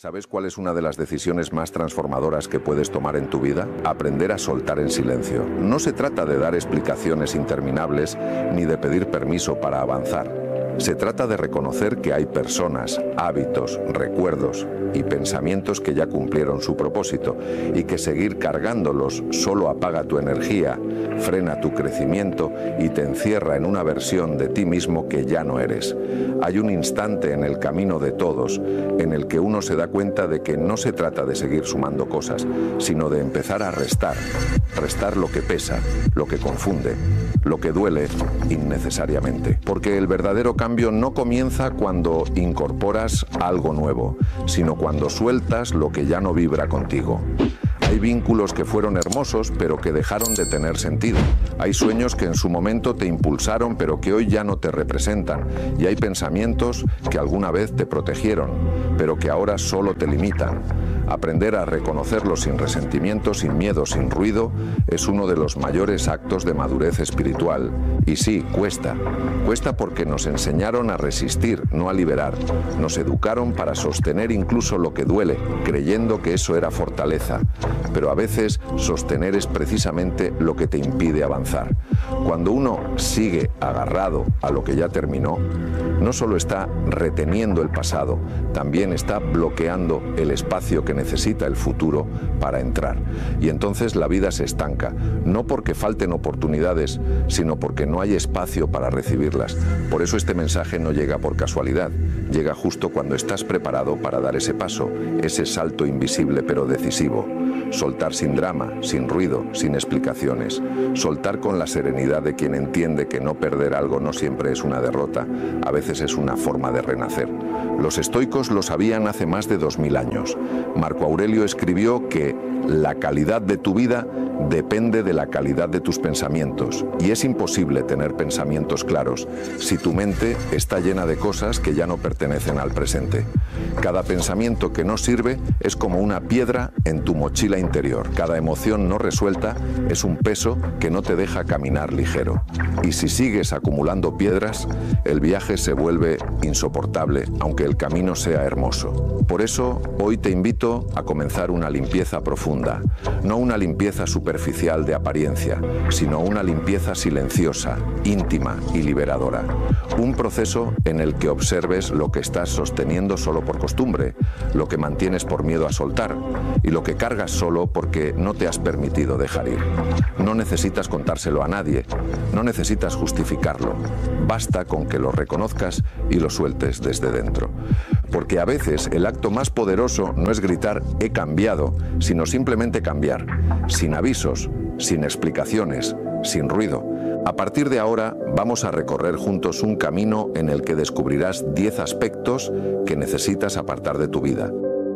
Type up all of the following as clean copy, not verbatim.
¿Sabes cuál es una de las decisiones más transformadoras que puedes tomar en tu vida? Aprender a soltar en silencio. No se trata de dar explicaciones interminables ni de pedir permiso para avanzar. Se trata de reconocer que hay personas, hábitos, recuerdos y pensamientos que ya cumplieron su propósito y que seguir cargándolos solo apaga tu energía, frena tu crecimiento y te encierra en una versión de ti mismo que ya no eres. Hay un instante en el camino de todos en el que uno se da cuenta de que no se trata de seguir sumando cosas, sino de empezar a restar. Restar lo que pesa, lo que confunde, lo que duele innecesariamente. Porque el verdadero cambio no comienza cuando incorporas algo nuevo, sino cuando sueltas lo que ya no vibra contigo. Hay vínculos que fueron hermosos, pero que dejaron de tener sentido. Hay sueños que en su momento te impulsaron, pero que hoy ya no te representan. Y hay pensamientos que alguna vez te protegieron, pero que ahora solo te limitan. Aprender a reconocerlos sin resentimiento, sin miedo, sin ruido, es uno de los mayores actos de madurez espiritual. Y sí, cuesta. Cuesta porque nos enseñaron a resistir, no a liberar. Nos educaron para sostener incluso lo que duele, creyendo que eso era fortaleza. Pero a veces sostener es precisamente lo que te impide avanzar. Cuando uno sigue agarrado a lo que ya terminó, no solo está reteniendo el pasado, también está bloqueando el espacio que necesita el futuro para entrar. Y entonces la vida se estanca, no porque falten oportunidades, sino porque no hay espacio para recibirlas. Por eso este mensaje no llega por casualidad, llega justo cuando estás preparado para dar ese paso, ese salto invisible pero decisivo. Soltar sin drama, sin ruido, sin explicaciones. Soltar con la serenidad de quien entiende que no perder algo no siempre es una derrota, a veces es una forma de renacer. Los estoicos lo sabían hace más de 2000 años. Marco Aurelio escribió que la calidad de tu vida depende de la calidad de tus pensamientos. Y es imposible tener pensamientos claros si tu mente está llena de cosas que ya no pertenecen al presente. Cada pensamiento que no sirve es como una piedra en tu mochila interior. Cada emoción no resuelta es un peso que no te deja caminar ligero. Y si sigues acumulando piedras, el viaje se vuelve insoportable, aunque el camino sea hermoso. Por eso, hoy te invito a comenzar una limpieza profunda. No una limpieza superficial de apariencia, sino una limpieza silenciosa, íntima y liberadora. Un proceso en el que observes lo que estás sosteniendo solo por costumbre, lo que mantienes por miedo a soltar y lo que cargas solo porque no te has permitido dejar ir. No necesitas contárselo a nadie, no necesitas justificarlo. Basta con que lo reconozcas y lo sueltes desde dentro. Porque a veces el acto más poderoso no es gritar «he cambiado», sino simplemente cambiar, sin avisos, sin explicaciones, sin ruido. A partir de ahora vamos a recorrer juntos un camino en el que descubrirás 10 aspectos que necesitas apartar de tu vida.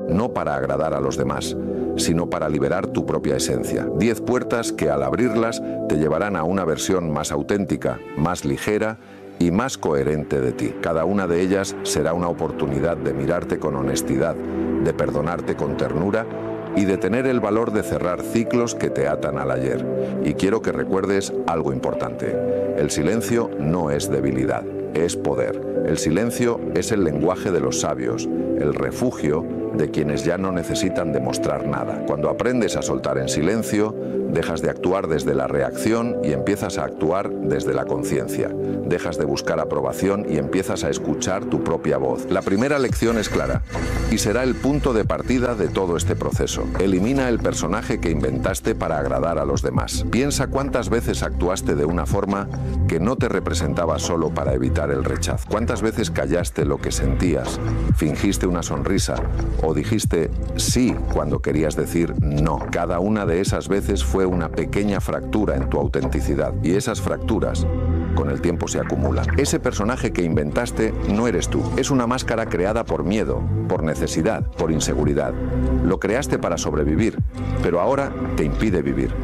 No para agradar a los demás, sino para liberar tu propia esencia. 10 puertas que al abrirlas te llevarán a una versión más auténtica, más ligera y más coherente de ti. Cada una de ellas será una oportunidad de mirarte con honestidad, de perdonarte con ternura y de tener el valor de cerrar ciclos que te atan al ayer. Y quiero que recuerdes algo importante. El silencio no es debilidad, es poder. El silencio es el lenguaje de los sabios, el refugio de quienes ya no necesitan demostrar nada. Cuando aprendes a soltar en silencio, dejas de actuar desde la reacción y empiezas a actuar desde la conciencia. Dejas de buscar aprobación y empiezas a escuchar tu propia voz. La primera lección es clara y será el punto de partida de todo este proceso. Elimina el personaje que inventaste para agradar a los demás. Piensa cuántas veces actuaste de una forma que no te representaba solo para evitar el rechazo. Cuántas veces callaste lo que sentías, fingiste una sonrisa o dijiste sí cuando querías decir no. Cada una de esas veces fue una pequeña fractura en tu autenticidad y esas fracturas con el tiempo se acumulan. Ese personaje que inventaste no eres tú. Es una máscara creada por miedo, por necesidad, por inseguridad. Lo creaste para sobrevivir, pero ahora te impide vivir.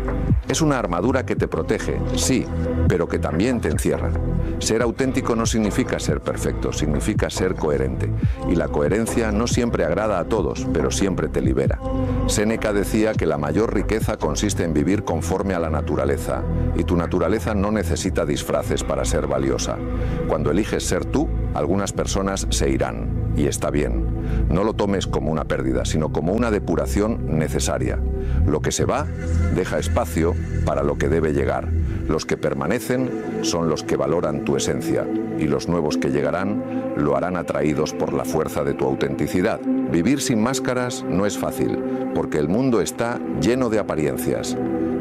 Es una armadura que te protege, sí, pero que también te encierra. Ser auténtico no significa ser perfecto, significa ser coherente. Y la coherencia no siempre agrada a todos, pero siempre te libera. Séneca decía que la mayor riqueza consiste en vivir conforme a la naturaleza, y tu naturaleza no necesita disfraces para ser valiosa. Cuando eliges ser tú, Algunas personas se irán, y está bien. No lo tomes como una pérdida, sino como una depuración necesaria. Lo que se va deja espacio para lo que debe llegar. Los que permanecen son los que valoran tu esencia, y los nuevos que llegarán lo harán atraídos por la fuerza de tu autenticidad. Vivir sin máscaras no es fácil, porque el mundo está lleno de apariencias.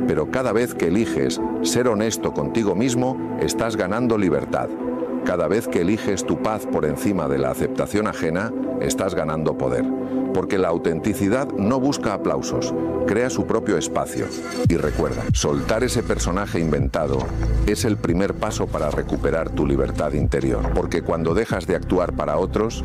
Pero cada vez que eliges ser honesto contigo mismo, estás ganando libertad. Cada vez que eliges tu paz por encima de la aceptación ajena, estás ganando poder. Porque la autenticidad no busca aplausos, crea su propio espacio. Y recuerda, soltar ese personaje inventado es el primer paso para recuperar tu libertad interior. Porque cuando dejas de actuar para otros,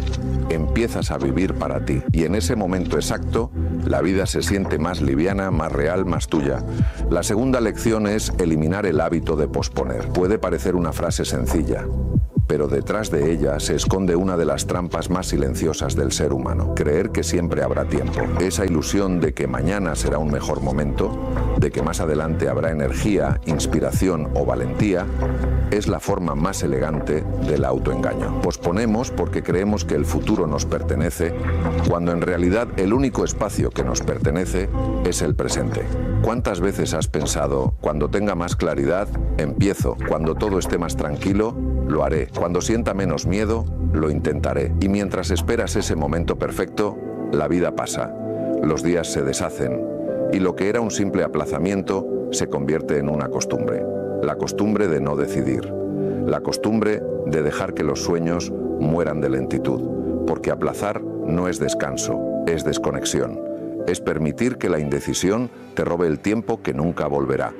empiezas a vivir para ti. Y en ese momento exacto, la vida se siente más liviana, más real, más tuya. La segunda lección es eliminar el hábito de posponer. Puede parecer una frase sencilla, pero detrás de ella se esconde una de las trampas más silenciosas del ser humano. Creer que siempre habrá tiempo. Esa ilusión de que mañana será un mejor momento, de que más adelante habrá energía, inspiración o valentía, es la forma más elegante del autoengaño. Posponemos porque creemos que el futuro nos pertenece, cuando en realidad el único espacio que nos pertenece es el presente. ¿Cuántas veces has pensado, cuando tenga más claridad, empiezo, cuando todo esté más tranquilo, lo haré, cuando sienta menos miedo, lo intentaré? Y mientras esperas ese momento perfecto, la vida pasa, los días se deshacen, y lo que era un simple aplazamiento se convierte en una costumbre. La costumbre de no decidir, la costumbre de dejar que los sueños mueran de lentitud, porque aplazar no es descanso, es desconexión, es permitir que la indecisión te robe el tiempo que nunca volverá.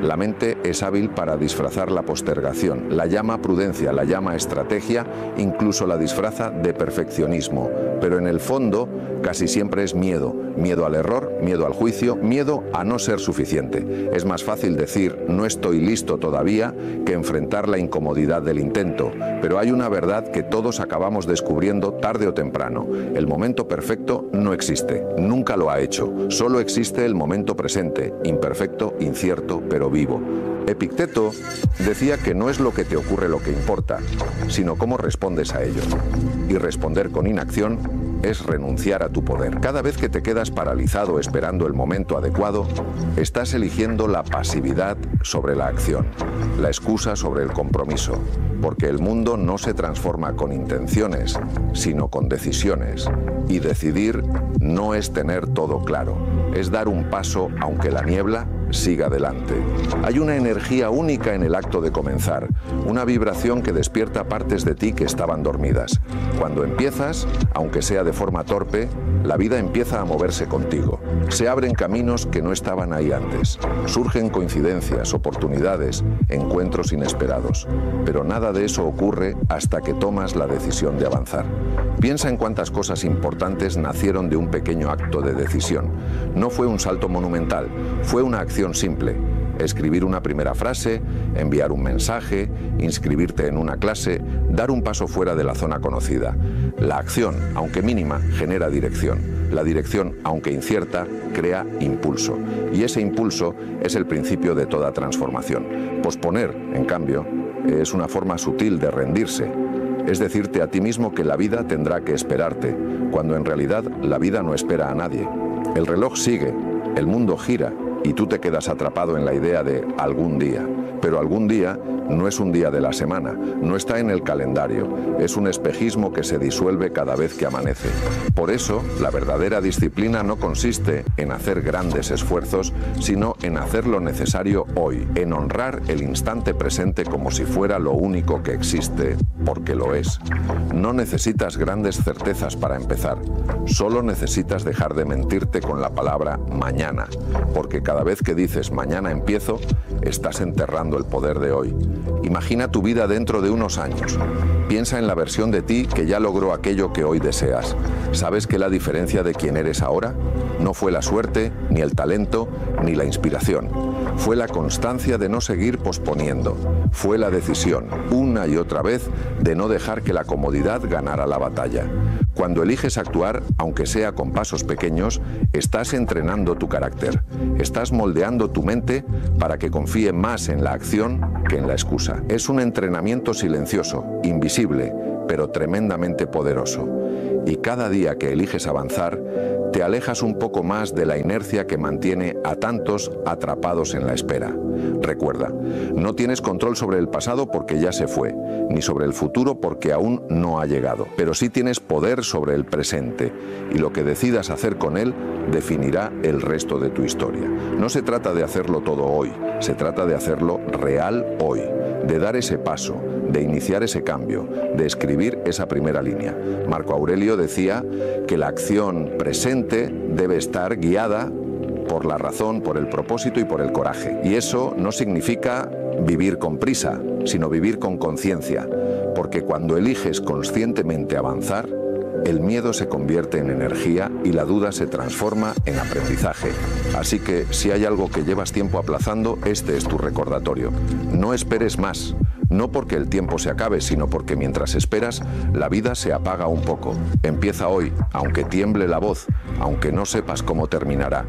La mente es hábil para disfrazar la postergación, la llama prudencia, la llama estrategia, incluso la disfraza de perfeccionismo, pero en el fondo casi siempre es miedo, miedo al error, miedo al juicio, miedo a no ser suficiente. Es más fácil decir no estoy listo todavía que enfrentar la incomodidad del intento, pero hay una verdad que todos acabamos descubriendo tarde o temprano: el momento perfecto no existe, nunca lo ha hecho, solo existe el momento presente, imperfecto, incierto, pero vivo. Epicteto decía que no es lo que te ocurre lo que importa, sino cómo respondes a ello. Y responder con inacción es renunciar a tu poder. Cada vez que te quedas paralizado esperando el momento adecuado, estás eligiendo la pasividad sobre la acción, la excusa sobre el compromiso, porque el mundo no se transforma con intenciones, sino con decisiones. Y decidir no es tener todo claro, es dar un paso aunque la niebla siga adelante. Hay una energía única en el acto de comenzar, una vibración que despierta partes de ti que estaban dormidas. Cuando empiezas, aunque sea de forma torpe, la vida empieza a moverse contigo. Se abren caminos que no estaban ahí antes. Surgen coincidencias, oportunidades, encuentros inesperados. Pero nada de eso ocurre hasta que tomas la decisión de avanzar. Piensa en cuántas cosas importantes nacieron de un pequeño acto de decisión. No fue un salto monumental, fue una acción simple. Escribir una primera frase, enviar un mensaje, inscribirte en una clase, dar un paso fuera de la zona conocida. La acción, aunque mínima, genera dirección. La dirección, aunque incierta, crea impulso. Y ese impulso es el principio de toda transformación. Posponer, en cambio, es una forma sutil de rendirse. Es decirte a ti mismo que la vida tendrá que esperarte, cuando en realidad la vida no espera a nadie. El reloj sigue, el mundo gira, y tú te quedas atrapado en la idea de algún día. Pero algún día no es un día de la semana, no está en el calendario, es un espejismo que se disuelve cada vez que amanece. Por eso, la verdadera disciplina no consiste en hacer grandes esfuerzos, sino en hacer lo necesario hoy, en honrar el instante presente como si fuera lo único que existe, porque lo es. No necesitas grandes certezas para empezar, solo necesitas dejar de mentirte con la palabra mañana, porque cada vez que dices mañana empiezo, estás enterrando el poder de hoy. Imagina tu vida dentro de unos años. Piensa en la versión de ti que ya logró aquello que hoy deseas. ¿Sabes que la diferencia de quién eres ahora no fue la suerte, ni el talento, ni la inspiración? Fue la constancia de no seguir posponiendo. Fue la decisión, una y otra vez, de no dejar que la comodidad ganara la batalla. Cuando eliges actuar, aunque sea con pasos pequeños, estás entrenando tu carácter. Estás moldeando tu mente para que confíe más en la acción que en la excusa. Es un entrenamiento silencioso, invisible, pero tremendamente poderoso. Y cada día que eliges avanzar, te alejas un poco más de la inercia que mantiene a tantos atrapados en la espera. Recuerda, no tienes control sobre el pasado porque ya se fue, ni sobre el futuro porque aún no ha llegado, pero sí tienes poder sobre el presente, y lo que decidas hacer con él definirá el resto de tu historia. No se trata de hacerlo todo hoy, se trata de hacerlo real hoy, de dar ese paso, de iniciar ese cambio, de escribir esa primera línea. Marco Aurelio decía que la acción presente debe estar guiada por la razón, por el propósito y por el coraje. Y eso no significa vivir con prisa, sino vivir con conciencia, porque cuando eliges conscientemente avanzar, el miedo se convierte en energía y la duda se transforma en aprendizaje. Así que si hay algo que llevas tiempo aplazando, este es tu recordatorio. No esperes más. No porque el tiempo se acabe, sino porque mientras esperas, la vida se apaga un poco. Empieza hoy, aunque tiemble la voz, aunque no sepas cómo terminará.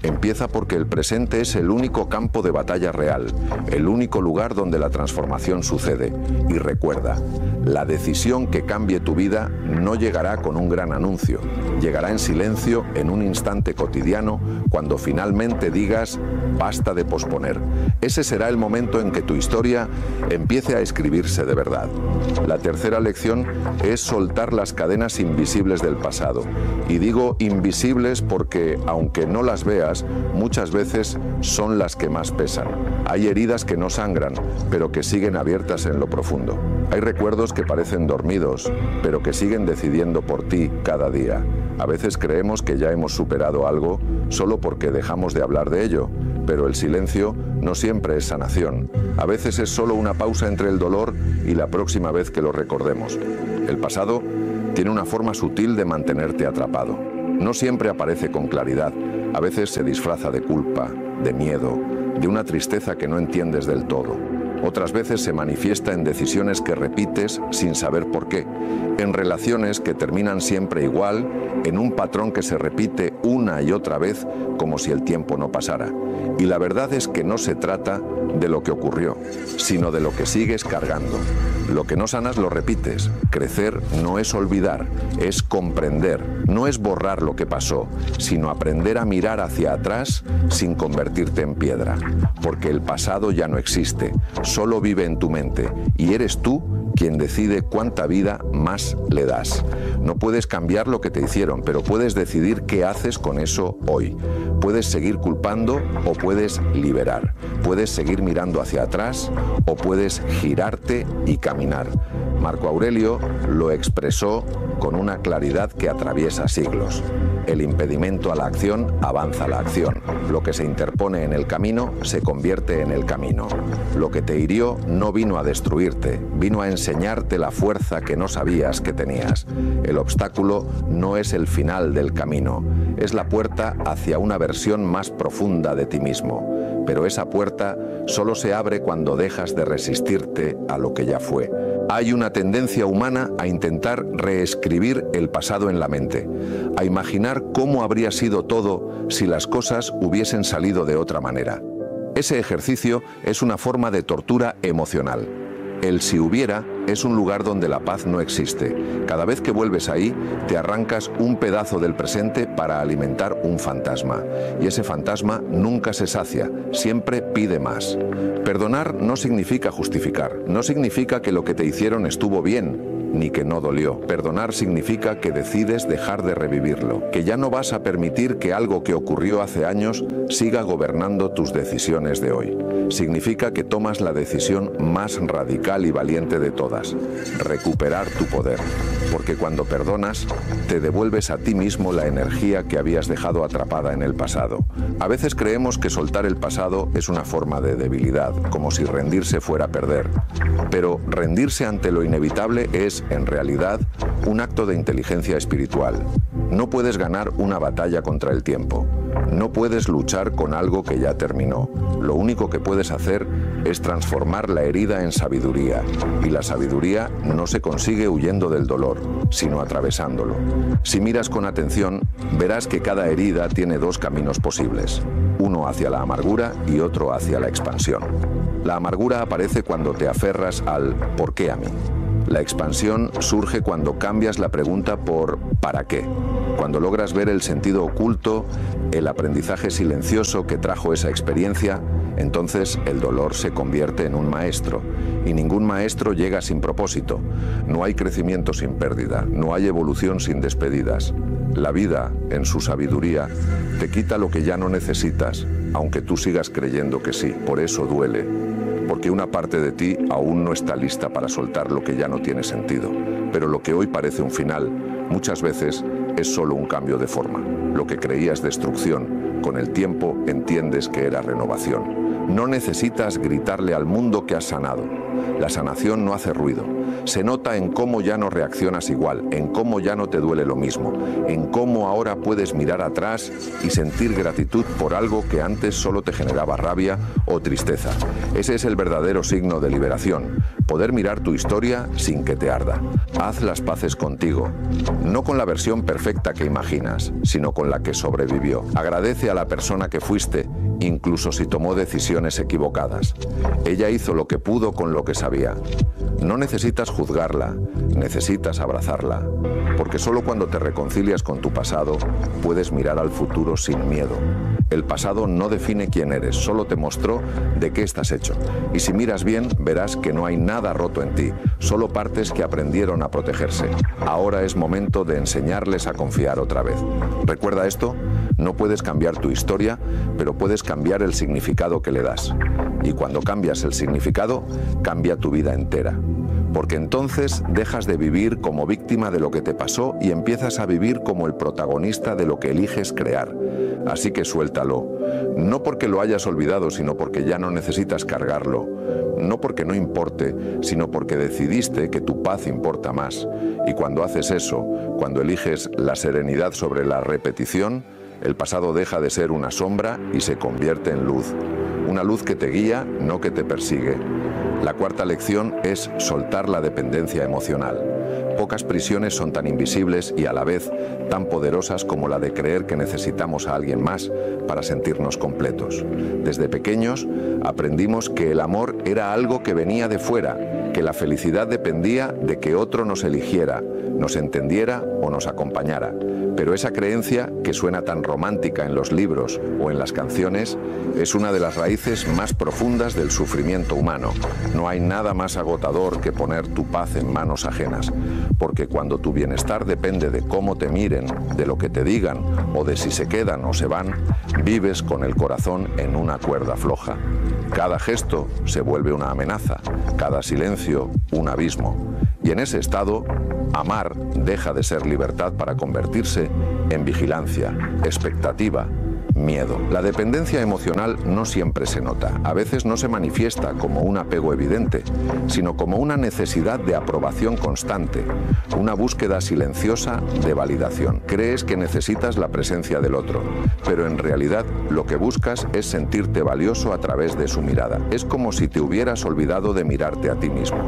Empieza porque el presente es el único campo de batalla real, el único lugar donde la transformación sucede. Y recuerda, la decisión que cambie tu vida no llegará con un gran anuncio, llegará en silencio, en un instante cotidiano, cuando finalmente digas, basta de posponer. Ese será el momento en que tu historia empiece a escribirse de verdad. La tercera lección es soltar las cadenas invisibles del pasado. Y digo invisibles porque, aunque no las veas, muchas veces son las que más pesan. Hay heridas que no sangran, pero que siguen abiertas en lo profundo. Hay recuerdos que parecen dormidos, pero que siguen decidiendo por ti cada día. A veces creemos que ya hemos superado algo solo porque dejamos de hablar de ello, pero el silencio no siempre es sanación. A veces es solo una pausa entre el dolor y la próxima vez que lo recordemos. El pasado tiene una forma sutil de mantenerte atrapado. No siempre aparece con claridad. A veces se disfraza de culpa, de miedo, de una tristeza que no entiendes del todo. Otras veces se manifiesta en decisiones que repites sin saber por qué, en relaciones que terminan siempre igual, en un patrón que se repite una y otra vez como si el tiempo no pasara. Y la verdad es que no se trata de lo que ocurrió, sino de lo que sigues cargando. Lo que no sanas lo repites. Crecer no es olvidar, es comprender. No es borrar lo que pasó, sino aprender a mirar hacia atrás sin convertirte en piedra. Porque el pasado ya no existe, solo vive en tu mente y eres tú quien decide cuánta vida más le das. No puedes cambiar lo que te hicieron, pero puedes decidir qué haces con eso hoy. Puedes seguir culpando o puedes liberar. Puedes seguir mirando hacia atrás o puedes girarte y caminar. Marco Aurelio lo expresó con una claridad que atraviesa siglos. El impedimento a la acción avanza la acción. Lo que se interpone en el camino se convierte en el camino. Lo que te hirió no vino a destruirte, vino a enseñarte la fuerza que no sabías que tenías. El obstáculo no es el final del camino, es la puerta hacia una versión más profunda de ti mismo. Pero esa puerta solo se abre cuando dejas de resistirte a lo que ya fue. Hay una tendencia humana a intentar reescribir el pasado en la mente, a imaginar cómo habría sido todo si las cosas hubiesen salido de otra manera. Ese ejercicio es una forma de tortura emocional. El si hubiera es un lugar donde la paz no existe. Cada vez que vuelves ahí, te arrancas un pedazo del presente para alimentar un fantasma. Y ese fantasma nunca se sacia, siempre pide más. Perdonar no significa justificar, no significa que lo que te hicieron estuvo bien, ni que no dolió. Perdonar significa que decides dejar de revivirlo, que ya no vas a permitir que algo que ocurrió hace años siga gobernando tus decisiones de hoy. Significa que tomas la decisión más radical y valiente de todas, recuperar tu poder. Porque cuando perdonas, te devuelves a ti mismo la energía que habías dejado atrapada en el pasado. A veces creemos que soltar el pasado es una forma de debilidad, como si rendirse fuera perder. Pero rendirse ante lo inevitable es, en realidad, un acto de inteligencia espiritual. No puedes ganar una batalla contra el tiempo. No puedes luchar con algo que ya terminó. Lo único que puedes hacer es transformar la herida en sabiduría. Y la sabiduría no se consigue huyendo del dolor, sino atravesándolo. Si miras con atención, verás que cada herida tiene dos caminos posibles. Uno hacia la amargura y otro hacia la expansión. La amargura aparece cuando te aferras al ¿por qué a mí? La expansión surge cuando cambias la pregunta por ¿para qué? Cuando logras ver el sentido oculto, el aprendizaje silencioso que trajo esa experiencia, entonces el dolor se convierte en un maestro. Y ningún maestro llega sin propósito. No hay crecimiento sin pérdida, no hay evolución sin despedidas. La vida, en su sabiduría, te quita lo que ya no necesitas, aunque tú sigas creyendo que sí. Por eso duele, porque una parte de ti aún no está lista para soltar lo que ya no tiene sentido. Pero lo que hoy parece un final, muchas veces es solo un cambio de forma. Lo que creías destrucción, con el tiempo entiendes que era renovación. No necesitas gritarle al mundo que has sanado. La sanación no hace ruido. Se nota en cómo ya no reaccionas igual, en cómo ya no te duele lo mismo, en cómo ahora puedes mirar atrás y sentir gratitud por algo que antes solo te generaba rabia o tristeza. Ese es el verdadero signo de liberación. Poder mirar tu historia sin que te arda. Haz las paces contigo, no con la versión perfecta que imaginas, sino con la que sobrevivió. Agradece a la persona que fuiste, incluso si tomó decisiones equivocadas. Ella hizo lo que pudo con lo que sabía. No necesitas juzgarla, necesitas abrazarla, porque solo cuando te reconcilias con tu pasado puedes mirar al futuro sin miedo. El pasado no define quién eres, solo te mostró de qué estás hecho. Y si miras bien, verás que no hay nada roto en ti, solo partes que aprendieron a protegerse. Ahora es momento de enseñarles a confiar otra vez. ¿Recuerda esto? No puedes cambiar tu historia, pero puedes cambiar el significado que le das. Y cuando cambias el significado, cambia tu vida entera. Porque entonces dejas de vivir como víctima de lo que te pasó y empiezas a vivir como el protagonista de lo que eliges crear. Así que suéltalo. No porque lo hayas olvidado, sino porque ya no necesitas cargarlo. No porque no importe, sino porque decidiste que tu paz importa más. Y cuando haces eso, cuando eliges la serenidad sobre la repetición, el pasado deja de ser una sombra y se convierte en luz. Una luz que te guía, no que te persigue. La cuarta lección es soltar la dependencia emocional. Pocas prisiones son tan invisibles y a la vez tan poderosas como la de creer que necesitamos a alguien más para sentirnos completos. Desde pequeños aprendimos que el amor era algo que venía de fuera, que la felicidad dependía de que otro nos eligiera, nos entendiera o nos acompañara. Pero esa creencia, que suena tan romántica en los libros o en las canciones, es una de las raíces más profundas del sufrimiento humano. No hay nada más agotador que poner tu paz en manos ajenas, porque cuando tu bienestar depende de cómo te miren, de lo que te digan o de si se quedan o se van, vives con el corazón en una cuerda floja. Cada gesto se vuelve una amenaza, cada silencio un abismo. Y en ese estado, amar deja de ser libertad para convertirse en vigilancia, expectativa, miedo. La dependencia emocional no siempre se nota. A veces no se manifiesta como un apego evidente, sino como una necesidad de aprobación constante, una búsqueda silenciosa de validación. Crees que necesitas la presencia del otro, pero en realidad lo que buscas es sentirte valioso a través de su mirada. Es como si te hubieras olvidado de mirarte a ti mismo.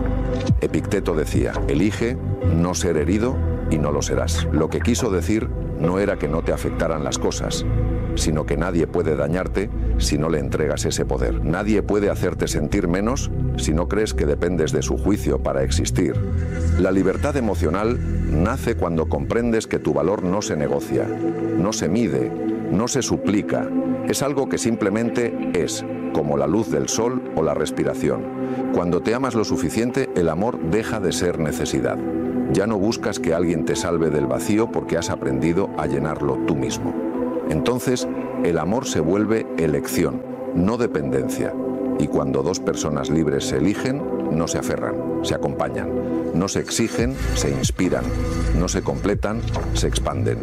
Epicteto decía, elige no ser herido y no lo serás. Lo que quiso decir no era que no te afectaran las cosas, sino que nadie puede dañarte si no le entregas ese poder. Nadie puede hacerte sentir menos si no crees que dependes de su juicio para existir. La libertad emocional nace cuando comprendes que tu valor no se negocia, no se mide, no se suplica. Es algo que simplemente es, como la luz del sol o la respiración. Cuando te amas lo suficiente, el amor deja de ser necesidad. Ya no buscas que alguien te salve del vacío porque has aprendido a llenarlo tú mismo. Entonces, el amor se vuelve elección, no dependencia. Y cuando dos personas libres se eligen, no se aferran, se acompañan. No se exigen, se inspiran. No se completan, se expanden.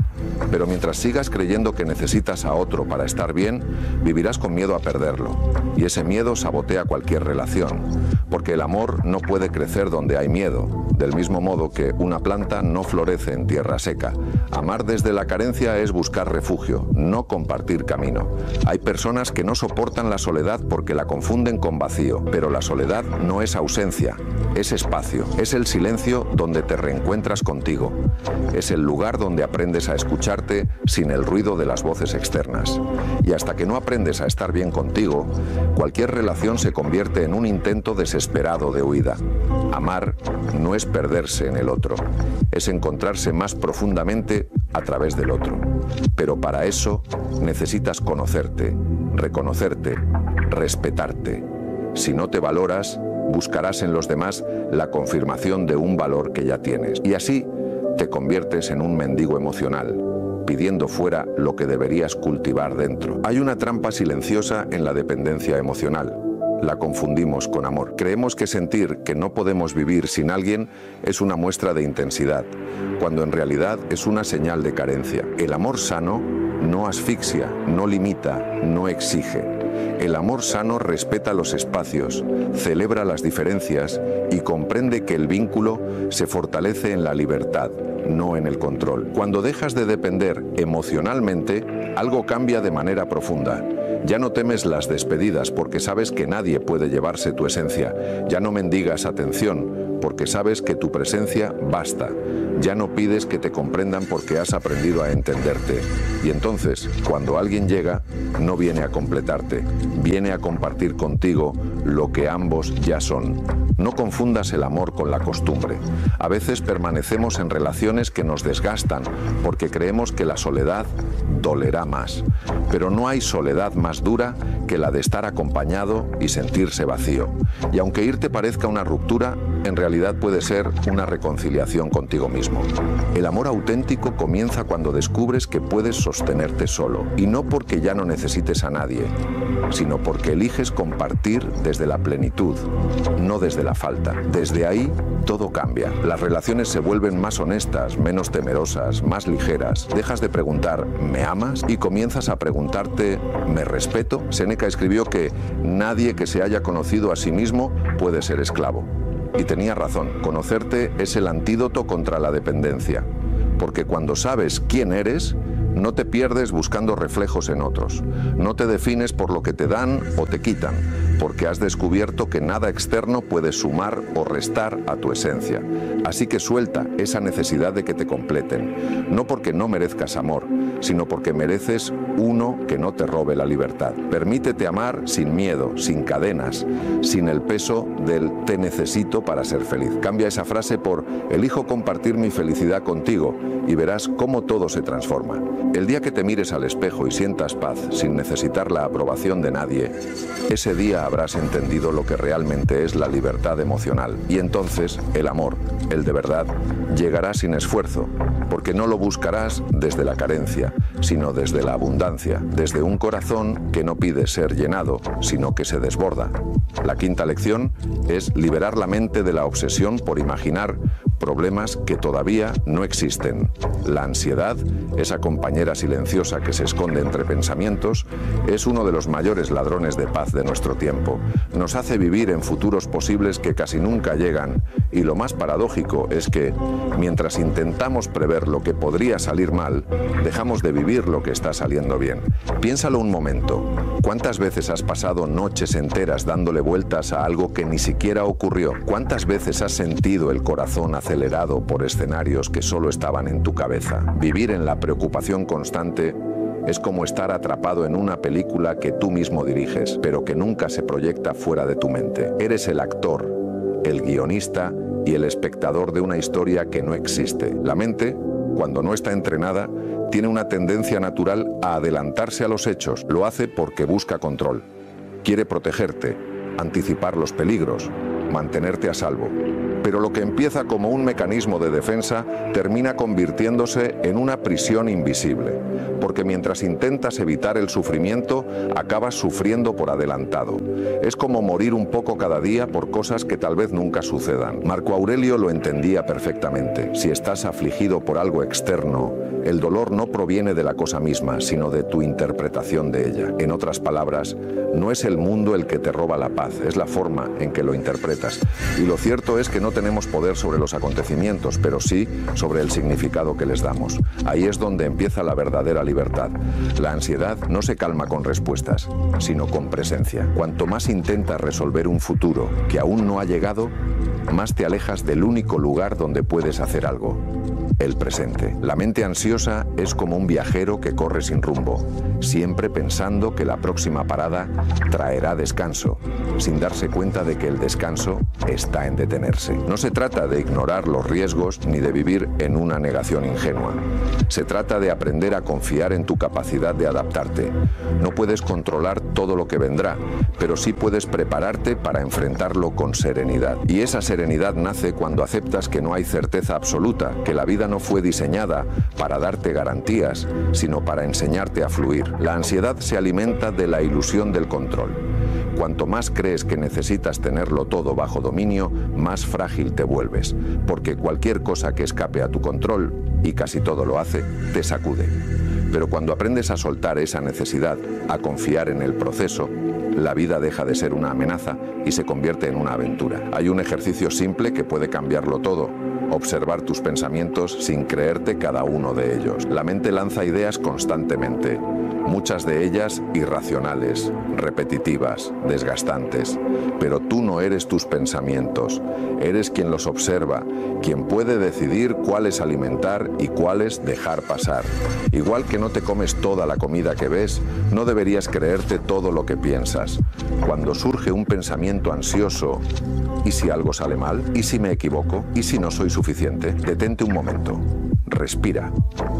Pero mientras sigas creyendo que necesitas a otro para estar bien, vivirás con miedo a perderlo. Y ese miedo sabotea cualquier relación. Porque el amor no puede crecer donde hay miedo. Del mismo modo que una planta no florece en tierra seca. Amar desde la carencia es buscar refugio, no compartir camino. Hay personas que no soportan la soledad porque la confunden con vacío, pero la soledad no es ausencia, es espacio, es el silencio donde te reencuentras contigo. Es el lugar donde aprendes a escucharte sin el ruido de las voces externas. Y hasta que no aprendes a estar bien contigo, cualquier relación se convierte en un intento desesperado de huida. Amar no es perderse en el otro, es encontrarse más profundamente a través del otro. Pero para eso necesitas conocerte, reconocerte, respetarte. Si no te valoras, buscarás en los demás la confirmación de un valor que ya tienes. Y así te conviertes en un mendigo emocional, pidiendo fuera lo que deberías cultivar dentro. Hay una trampa silenciosa en la dependencia emocional. La confundimos con amor. Creemos que sentir que no podemos vivir sin alguien es una muestra de intensidad, cuando en realidad es una señal de carencia. El amor sano no asfixia, no limita, no exige. El amor sano respeta los espacios, celebra las diferencias y comprende que el vínculo se fortalece en la libertad, no en el control. Cuando dejas de depender emocionalmente, algo cambia de manera profunda. Ya no temes las despedidas porque sabes que nadie puede llevarse tu esencia. Ya no mendigas atención porque sabes que tu presencia basta. Ya no pides que te comprendan porque has aprendido a entenderte. Y entonces, cuando alguien llega, no viene a completarte, viene a compartir contigo lo que ambos ya son. No confundas el amor con la costumbre. A veces permanecemos en relaciones que nos desgastan porque creemos que la soledad dolerá más. Pero no hay soledad más dura que la de estar acompañado y sentirse vacío. Y aunque irte parezca una ruptura, en realidad puede ser una reconciliación contigo mismo. El amor auténtico comienza cuando descubres que puedes sostenerte solo. Y no porque ya no necesites a nadie, sino porque eliges compartir desde la plenitud, no desde la falta. Desde ahí todo cambia. Las relaciones se vuelven más honestas, menos temerosas, más ligeras. Dejas de preguntar ¿me amas? Y comienzas a preguntarte ¿me respeto? Séneca escribió que nadie que se haya conocido a sí mismo puede ser esclavo. Y tenía razón, conocerte es el antídoto contra la dependencia, porque cuando sabes quién eres, no te pierdes buscando reflejos en otros, no te defines por lo que te dan o te quitan, porque has descubierto que nada externo puede sumar o restar a tu esencia. Así que suelta esa necesidad de que te completen, no porque no merezcas amor, sino porque mereces uno que no te robe la libertad. Permítete amar sin miedo, sin cadenas, sin el peso del te necesito para ser feliz. Cambia esa frase por elijo compartir mi felicidad contigo y verás cómo todo se transforma. El día que te mires al espejo y sientas paz sin necesitar la aprobación de nadie, ese día habrás entendido lo que realmente es la libertad emocional. Y entonces el amor, el de verdad, llegará sin esfuerzo, porque no lo buscarás desde la carencia, sino desde la abundancia, desde un corazón que no pide ser llenado, sino que se desborda. La quinta lección es liberar la mente de la obsesión por imaginar problemas que todavía no existen. La ansiedad, esa compañera silenciosa que se esconde entre pensamientos, es uno de los mayores ladrones de paz de nuestro tiempo. Nos hace vivir en futuros posibles que casi nunca llegan, y lo más paradójico es que, mientras intentamos prever lo que podría salir mal, dejamos de vivir lo que está saliendo bien. Piénsalo un momento. ¿Cuántas veces has pasado noches enteras dándole vueltas a algo que ni siquiera ocurrió? ¿Cuántas veces has sentido el corazón acelerado por escenarios que solo estaban en tu cabeza? Vivir en la preocupación constante es como estar atrapado en una película que tú mismo diriges, pero que nunca se proyecta fuera de tu mente. Eres el actor, el guionista y el espectador de una historia que no existe. La mente, cuando no está entrenada, tiene una tendencia natural a adelantarse a los hechos. Lo hace porque busca control. Quiere protegerte, anticipar los peligros, mantenerte a salvo. Pero lo que empieza como un mecanismo de defensa termina convirtiéndose en una prisión invisible, porque mientras intentas evitar el sufrimiento, acabas sufriendo por adelantado. Es como morir un poco cada día por cosas que tal vez nunca sucedan. Marco Aurelio lo entendía perfectamente. Si estás afligido por algo externo, el dolor no proviene de la cosa misma, sino de tu interpretación de ella. En otras palabras, no es el mundo el que te roba la paz, es la forma en que lo interpretas. Y lo cierto es que no tenemos poder sobre los acontecimientos, pero sí sobre el significado que les damos. Ahí es donde empieza la verdadera libertad. La ansiedad no se calma con respuestas, sino con presencia. Cuanto más intentas resolver un futuro que aún no ha llegado, más te alejas del único lugar donde puedes hacer algo. el presente. La mente ansiosa es como un viajero que corre sin rumbo, siempre pensando que la próxima parada traerá descanso, sin darse cuenta de que el descanso está en detenerse. No se trata de ignorar los riesgos ni de vivir en una negación ingenua. Se trata de aprender a confiar en tu capacidad de adaptarte. No puedes controlar todo lo que vendrá, pero sí puedes prepararte para enfrentarlo con serenidad. Y esa serenidad nace cuando aceptas que no hay certeza absoluta, que la vida no fue diseñada para darte garantías, sino para enseñarte a fluir. La ansiedad se alimenta de la ilusión del control. Cuanto más crees que necesitas tenerlo todo bajo dominio, más frágil te vuelves, porque cualquier cosa que escape a tu control, y casi todo lo hace, te sacude. Pero cuando aprendes a soltar esa necesidad, a confiar en el proceso, la vida deja de ser una amenaza y se convierte en una aventura. Hay un ejercicio simple que puede cambiarlo todo: observar tus pensamientos sin creerte cada uno de ellos. La mente lanza ideas constantemente, muchas de ellas irracionales, repetitivas, desgastantes. Pero tú no eres tus pensamientos, eres quien los observa, quien puede decidir cuáles alimentar y cuáles dejar pasar. Igual que no te comes toda la comida que ves, no deberías creerte todo lo que piensas. Cuando surge un pensamiento ansioso, ¿y si algo sale mal? ¿Y si me equivoco? ¿Y si no soy suficiente? Detente un momento. Respira.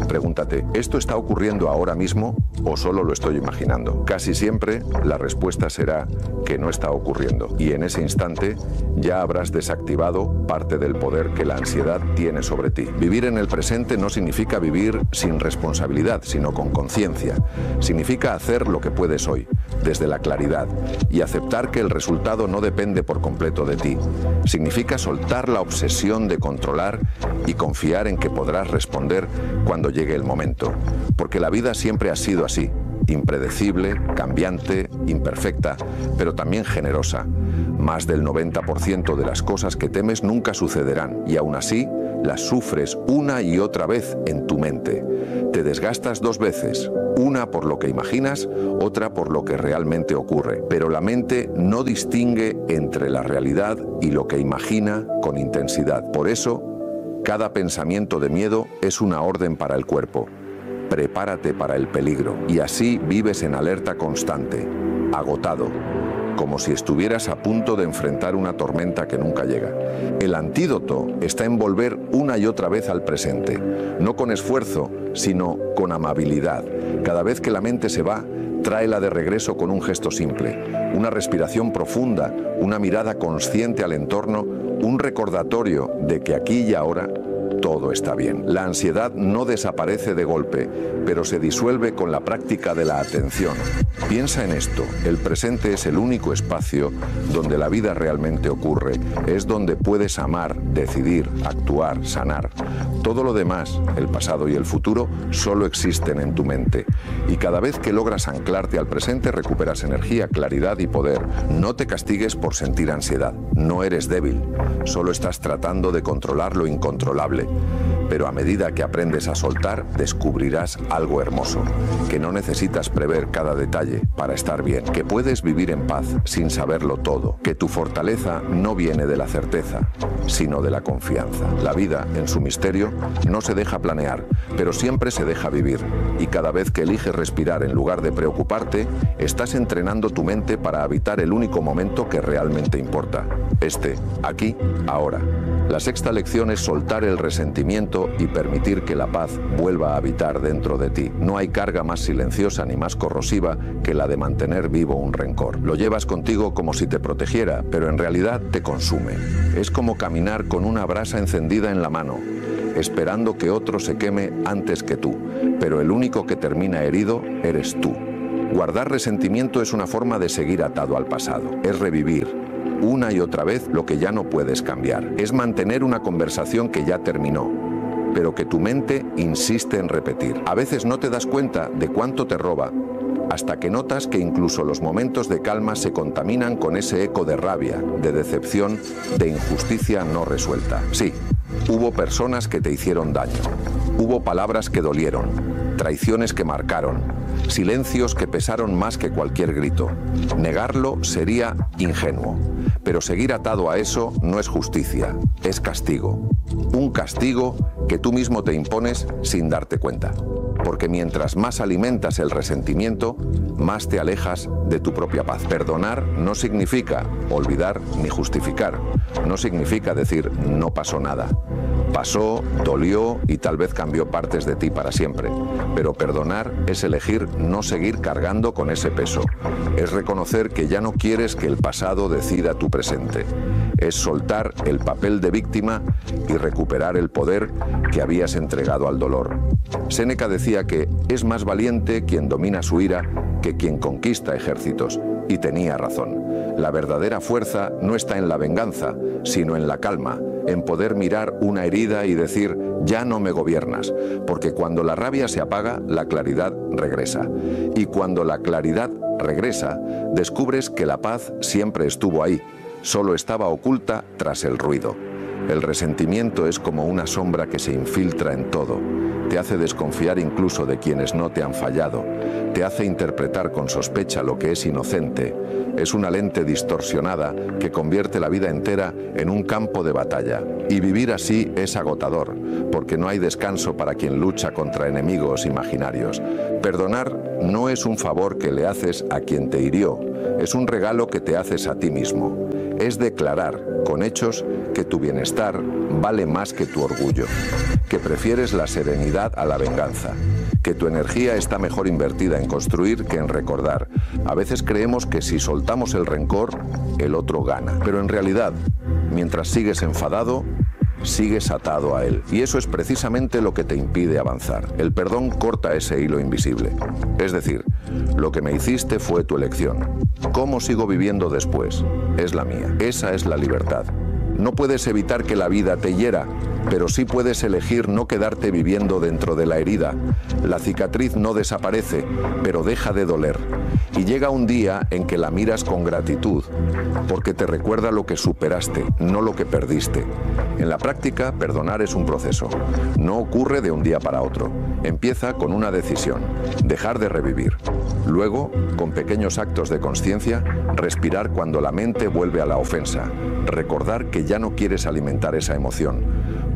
Pregúntate, ¿esto está ocurriendo ahora mismo o solo lo estoy imaginando? Casi siempre la respuesta será que no está ocurriendo, y en ese instante ya habrás desactivado parte del poder que la ansiedad tiene sobre ti. Vivir en el presente no significa vivir sin responsabilidad, sino con conciencia. Significa hacer lo que puedes hoy, desde la claridad, y aceptar que el resultado no depende por completo de ti. Significa soltar la obsesión de controlar y confiar en que podrás responder cuando llegue el momento, porque la vida siempre ha sido así: impredecible, cambiante, imperfecta, pero también generosa. Más del 90% de las cosas que temes nunca sucederán, y aún así las sufres una y otra vez en tu mente. Te desgastas dos veces, una por lo que imaginas, otra por lo que realmente ocurre. Pero la mente no distingue entre la realidad y lo que imagina con intensidad. Por eso, cada pensamiento de miedo es una orden para el cuerpo. Prepárate para el peligro, y así vives en alerta constante, agotado, como si estuvieras a punto de enfrentar una tormenta que nunca llega. El antídoto está en volver una y otra vez al presente, no con esfuerzo, sino con amabilidad. Cada vez que la mente se va, tráela de regreso con un gesto simple, una respiración profunda, una mirada consciente al entorno, un recordatorio de que aquí y ahora todo está bien. La ansiedad no desaparece de golpe, pero se disuelve con la práctica de la atención. Piensa en esto: el presente es el único espacio donde la vida realmente ocurre. Es donde puedes amar, decidir, actuar, sanar. Todo lo demás, el pasado y el futuro, solo existen en tu mente. Y cada vez que logras anclarte al presente, recuperas energía, claridad y poder. No te castigues por sentir ansiedad. No eres débil. Solo estás tratando de controlar lo incontrolable. Pero a medida que aprendes a soltar, descubrirás algo hermoso: que no necesitas prever cada detalle para estar bien, que puedes vivir en paz sin saberlo todo, que tu fortaleza no viene de la certeza, sino de la confianza. La vida, en su misterio, no se deja planear, pero siempre se deja vivir. Y cada vez que eliges respirar en lugar de preocuparte, estás entrenando tu mente para habitar el único momento que realmente importa: aquí, ahora. La sexta lección es soltar el resentimiento y permitir que la paz vuelva a habitar dentro de ti. No hay carga más silenciosa ni más corrosiva que la de mantener vivo un rencor. Lo llevas contigo como si te protegiera, pero en realidad te consume. Es como caminar con una brasa encendida en la mano, esperando que otro se queme antes que tú, pero el único que termina herido eres tú. Guardar resentimiento es una forma de seguir atado al pasado. Es revivir una y otra vez lo que ya no puedes cambiar. Es mantener una conversación que ya terminó, pero que tu mente insiste en repetir. A veces no te das cuenta de cuánto te roba, hasta que notas que incluso los momentos de calma se contaminan con ese eco de rabia, de decepción, de injusticia no resuelta. Sí, hubo personas que te hicieron daño. Hubo palabras que dolieron, traiciones que marcaron, silencios que pesaron más que cualquier grito. Negarlo sería ingenuo, pero seguir atado a eso no es justicia, es castigo. Un castigo que tú mismo te impones sin darte cuenta. Porque mientras más alimentas el resentimiento, más te alejas de tu propia paz. Perdonar no significa olvidar ni justificar. No significa decir no pasó nada. Pasó, dolió y tal vez cambió partes de ti para siempre. Pero perdonar es elegir no seguir cargando con ese peso. Es reconocer que ya no quieres que el pasado decida tu presente. Es soltar el papel de víctima y recuperar el poder que habías entregado al dolor. Séneca decía que es más valiente quien domina su ira que quien conquista ejércitos. Y tenía razón. La verdadera fuerza no está en la venganza, sino en la calma, en poder mirar una herida y decir, ya no me gobiernas, porque cuando la rabia se apaga, la claridad regresa. Y cuando la claridad regresa, descubres que la paz siempre estuvo ahí, solo estaba oculta tras el ruido. El resentimiento es como una sombra que se infiltra en todo. Te hace desconfiar incluso de quienes no te han fallado. Te hace interpretar con sospecha lo que es inocente. Es una lente distorsionada que convierte la vida entera en un campo de batalla. Y vivir así es agotador, porque no hay descanso para quien lucha contra enemigos imaginarios. Perdonar no es un favor que le haces a quien te hirió, es un regalo que te haces a ti mismo. Es declarar, con hechos, que tu bienestar vale más que tu orgullo, que prefieres la serenidad a la venganza, que tu energía está mejor invertida en construir que en recordar. A veces creemos que si soltamos el rencor, el otro gana. Pero en realidad, mientras sigues enfadado, sigues atado a él. Y eso es precisamente lo que te impide avanzar. El perdón corta ese hilo invisible. Es decir, lo que me hiciste fue tu elección. ¿Cómo sigo viviendo después? Es la mía. Esa es la libertad. No puedes evitar que la vida te hiera, pero sí puedes elegir no quedarte viviendo dentro de la herida. La cicatriz no desaparece, pero deja de doler. Y llega un día en que la miras con gratitud, porque te recuerda lo que superaste, no lo que perdiste. En la práctica, perdonar es un proceso. No ocurre de un día para otro. Empieza con una decisión, dejar de revivir. Luego, con pequeños actos de conciencia, respirar cuando la mente vuelve a la ofensa. Recordar que ya no quieres alimentar esa emoción.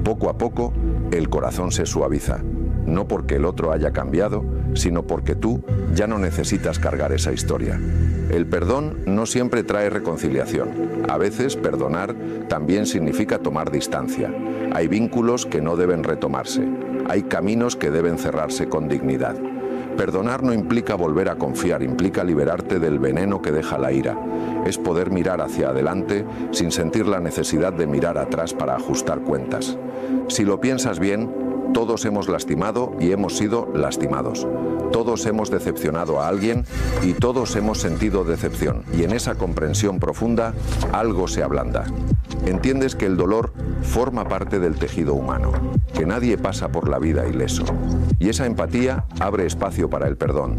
Poco a poco, el corazón se suaviza. No porque el otro haya cambiado, sino porque tú ya no necesitas cargar esa historia. El perdón no siempre trae reconciliación. A veces perdonar también significa tomar distancia. Hay vínculos que no deben retomarse. Hay caminos que deben cerrarse con dignidad. Perdonar no implica volver a confiar, implica liberarte del veneno que deja la ira. Es poder mirar hacia adelante sin sentir la necesidad de mirar atrás para ajustar cuentas. Si lo piensas bien, todos hemos lastimado y hemos sido lastimados. Todos hemos decepcionado a alguien y todos hemos sentido decepción. Y en esa comprensión profunda, algo se ablanda. Entiendes que el dolor forma parte del tejido humano, que nadie pasa por la vida ileso. Y esa empatía abre espacio para el perdón,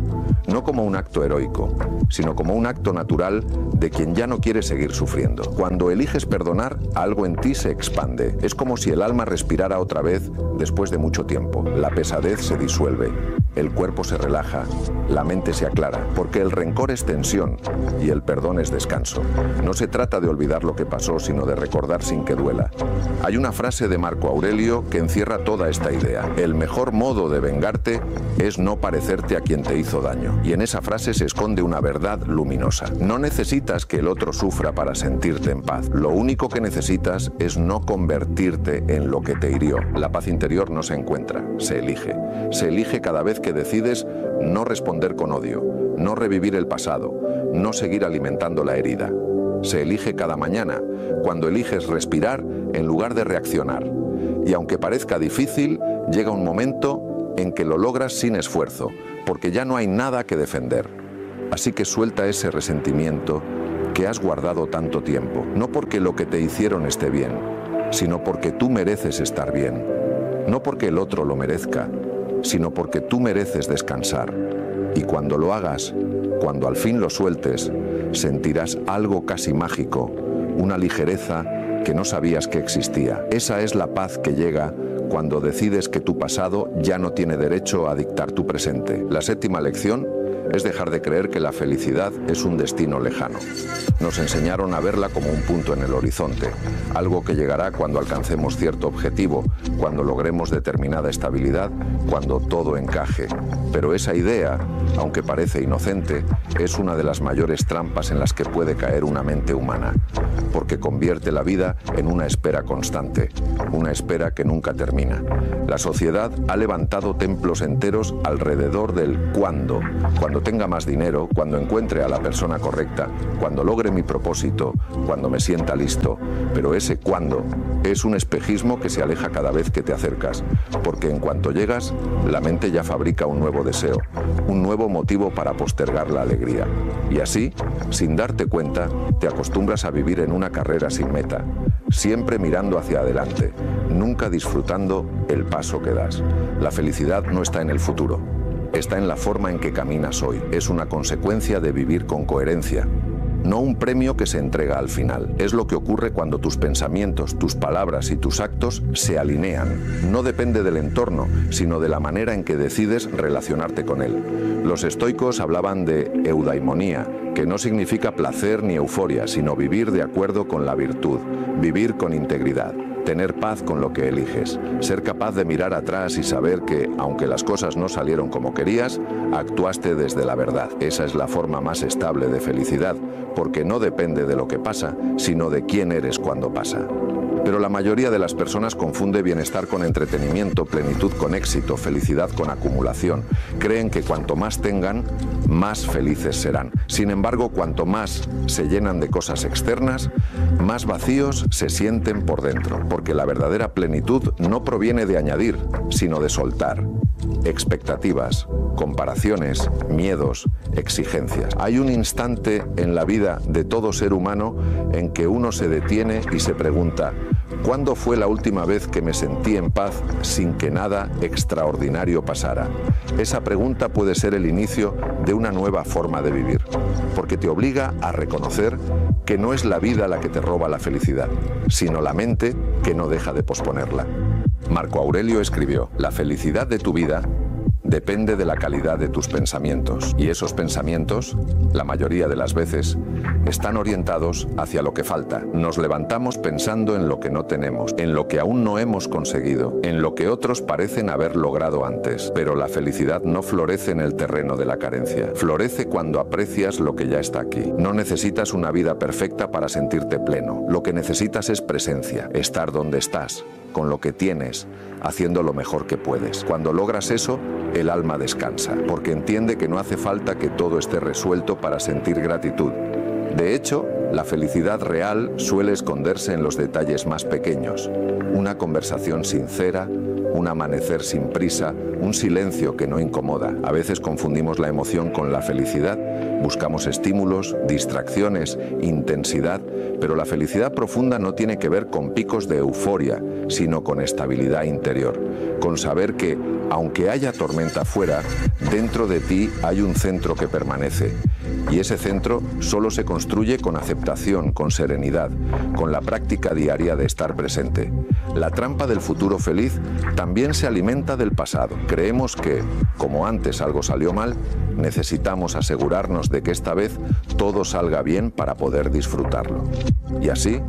no como un acto heroico, sino como un acto natural de quien ya no quiere seguir sufriendo. Cuando eliges perdonar, algo en ti se expande. Es como si el alma respirara otra vez después de mucho tiempo. La pesadez se disuelve, el cuerpo se relaja, la mente se aclara, porque el rencor es tensión y el perdón es descanso. No se trata de olvidar lo que pasó, sino de recordar sin que duela. Hay una frase de Marco Aurelio que encierra toda esta idea. El mejor modo de vengarte es no parecerte a quien te hizo daño. Y en esa frase se esconde una verdad luminosa. No necesitas que el otro sufra para sentirte en paz. Lo único que necesitas es no convertirte en lo que te hirió. La paz interior no se encuentra, se elige. Se elige cada vez que decides no responder con odio, no revivir el pasado, no seguir alimentando la herida. Se elige cada mañana, cuando eliges respirar en lugar de reaccionar. Y aunque parezca difícil, llega un momento en que lo logras sin esfuerzo, porque ya no hay nada que defender. Así que suelta ese resentimiento que has guardado tanto tiempo, no porque lo que te hicieron esté bien, sino porque tú mereces estar bien, no porque el otro lo merezca, sino porque tú mereces descansar. Y cuando lo hagas, cuando al fin lo sueltes, sentirás algo casi mágico, una ligereza que no sabías que existía. Esa es la paz que llega cuando decides que tu pasado ya no tiene derecho a dictar tu presente. La séptima lección es dejar de creer que la felicidad es un destino lejano. Nos enseñaron a verla como un punto en el horizonte, algo que llegará cuando alcancemos cierto objetivo, cuando logremos determinada estabilidad, cuando todo encaje. Pero esa idea, aunque parece inocente, es una de las mayores trampas en las que puede caer una mente humana, porque convierte la vida en una espera constante, una espera que nunca termina. La sociedad ha levantado templos enteros alrededor del cuándo. Cuando tenga más dinero, cuando encuentre a la persona correcta, cuando logre mi propósito, cuando me sienta listo. Pero ese cuándo es un espejismo que se aleja cada vez que te acercas, porque en cuanto llegas, la mente ya fabrica un nuevo deseo, un nuevo motivo para postergar la alegría. Y así, sin darte cuenta, te acostumbras a vivir en una carrera sin meta, siempre mirando hacia adelante, nunca disfrutando el paso que das. La felicidad no está en el futuro, está en la forma en que caminas hoy. Es una consecuencia de vivir con coherencia, no un premio que se entrega al final. Es lo que ocurre cuando tus pensamientos, tus palabras y tus actos se alinean. No depende del entorno, sino de la manera en que decides relacionarte con él. Los estoicos hablaban de eudaimonía, que no significa placer ni euforia, sino vivir de acuerdo con la virtud, vivir con integridad. Tener paz con lo que eliges, ser capaz de mirar atrás y saber que, aunque las cosas no salieron como querías, actuaste desde la verdad. Esa es la forma más estable de felicidad, porque no depende de lo que pasa, sino de quién eres cuando pasa. Pero la mayoría de las personas confunde bienestar con entretenimiento, plenitud con éxito, felicidad con acumulación. Creen que cuanto más tengan, más felices serán. Sin embargo, cuanto más se llenan de cosas externas, más vacíos se sienten por dentro, porque la verdadera plenitud no proviene de añadir, sino de soltar. Expectativas, comparaciones, miedos, exigencias. Hay un instante en la vida de todo ser humano en que uno se detiene y se pregunta: ¿cuándo fue la última vez que me sentí en paz sin que nada extraordinario pasara? Esa pregunta puede ser el inicio de una nueva forma de vivir, porque te obliga a reconocer que no es la vida la que te roba la felicidad, sino la mente que no deja de posponerla. Marco Aurelio escribió: la felicidad de tu vida depende de la calidad de tus pensamientos. Y esos pensamientos, la mayoría de las veces, están orientados hacia lo que falta. Nos levantamos pensando en lo que no tenemos, en lo que aún no hemos conseguido, en lo que otros parecen haber logrado antes. Pero la felicidad no florece en el terreno de la carencia. Florece cuando aprecias lo que ya está aquí. No necesitas una vida perfecta para sentirte pleno. Lo que necesitas es presencia, estar donde estás, con lo que tienes, haciendo lo mejor que puedes. Cuando logras eso, el alma descansa, porque entiende que no hace falta que todo esté resuelto para sentir gratitud. De hecho, la felicidad real suele esconderse en los detalles más pequeños. Una conversación sincera, un amanecer sin prisa, un silencio que no incomoda. A veces confundimos la emoción con la felicidad, buscamos estímulos, distracciones, intensidad, pero la felicidad profunda no tiene que ver con picos de euforia, sino con estabilidad interior, con saber que, aunque haya tormenta fuera, dentro de ti hay un centro que permanece. Y ese centro solo se construye con aceptación, con serenidad, con la práctica diaria de estar presente. La trampa del futuro feliz también se alimenta del pasado. Creemos que, como antes algo salió mal, necesitamos asegurarnos de que esta vez todo salga bien para poder disfrutarlo. Y así,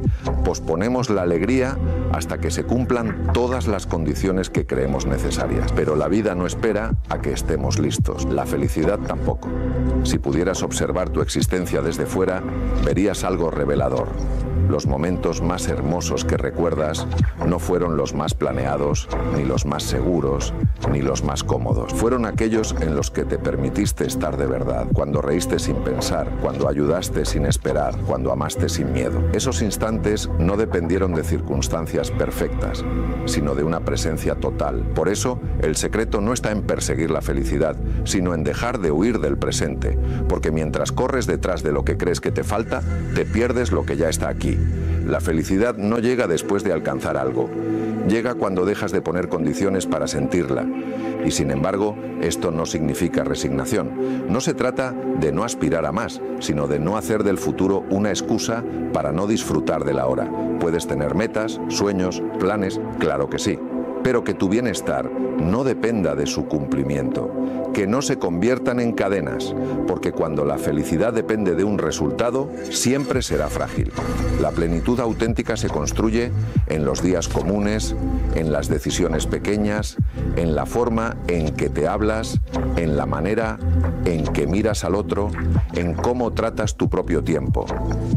posponemos la alegría hasta que se cumplan todas las condiciones que creemos necesarias. Pero la vida no espera a que estemos listos, la felicidad tampoco. Si pudieras observar tu existencia desde fuera, verías algo revelador. Los momentos más hermosos que recuerdas no fueron los más planeados, ni los más seguros, ni los más cómodos. Fueron aquellos en los que te permitiste estar de verdad, cuando reíste sin pensar, cuando ayudaste sin esperar, cuando amaste sin miedo. Esos instantes no dependieron de circunstancias perfectas, sino de una presencia total. Por eso, el secreto no está en perseguir la felicidad, sino en dejar de huir del presente, porque mientras corres detrás de lo que crees que te falta, te pierdes lo que ya está aquí. La felicidad no llega después de alcanzar algo, llega cuando dejas de poner condiciones para sentirla. Y sin embargo, esto no significa resignación. No se trata de no aspirar a más, sino de no hacer del futuro una excusa para no disfrutar del ahora. Puedes tener metas, sueños, planes, claro que sí. pero que tu bienestar no dependa de su cumplimiento, que no se conviertan en cadenas, porque cuando la felicidad depende de un resultado, siempre será frágil. La plenitud auténtica se construye en los días comunes, en las decisiones pequeñas, en la forma en que te hablas, en la manera en que miras al otro, en cómo tratas tu propio tiempo.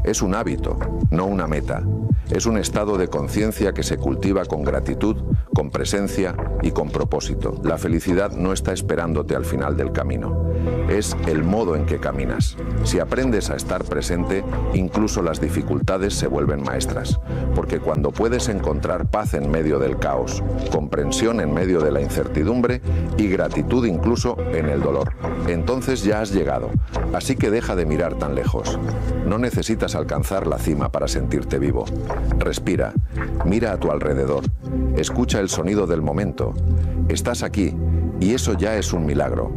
Es un hábito, no una meta. Es un estado de conciencia que se cultiva con gratitud, con presencia y con propósito. La felicidad no está esperándote al final del camino. Es el modo en que caminas. Si aprendes a estar presente, incluso las dificultades se vuelven maestras. Porque cuando puedes encontrar paz en medio del caos, comprensión en medio de la incertidumbre y gratitud incluso en el dolor, entonces ya has llegado. Así que deja de mirar tan lejos. No necesitas alcanzar la cima para sentirte vivo. Respira, mira a tu alrededor, escucha el sonido del momento. Estás aquí y eso ya es un milagro.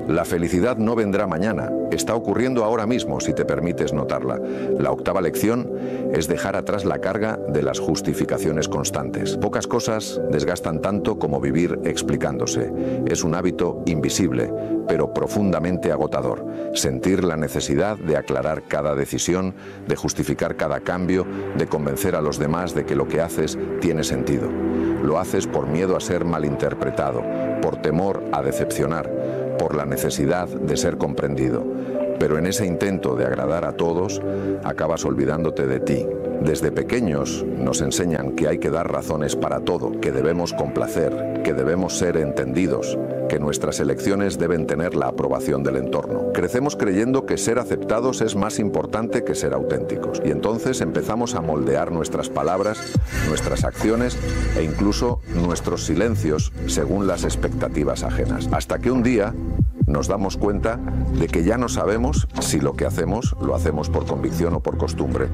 La felicidad no vendrá mañana, está ocurriendo ahora mismo si te permites notarla. La octava lección es dejar atrás la carga de las justificaciones constantes. Pocas cosas desgastan tanto como vivir explicándose. Es un hábito invisible, pero profundamente agotador. Sentir la necesidad de aclarar cada decisión, de justificar cada cambio, de convencer a los demás de que lo que haces tiene sentido. Lo haces por miedo a ser malinterpretado, por temor a decepcionar, por la necesidad de ser comprendido. Pero en ese intento de agradar a todos, acabas olvidándote de ti. Desde pequeños nos enseñan que hay que dar razones para todo, que debemos complacer, que debemos ser entendidos, que nuestras elecciones deben tener la aprobación del entorno. Crecemos creyendo que ser aceptados es más importante que ser auténticos. Y entonces empezamos a moldear nuestras palabras, nuestras acciones e incluso nuestros silencios según las expectativas ajenas. Hasta que un día nos damos cuenta de que ya no sabemos si lo que hacemos lo hacemos por convicción o por costumbre.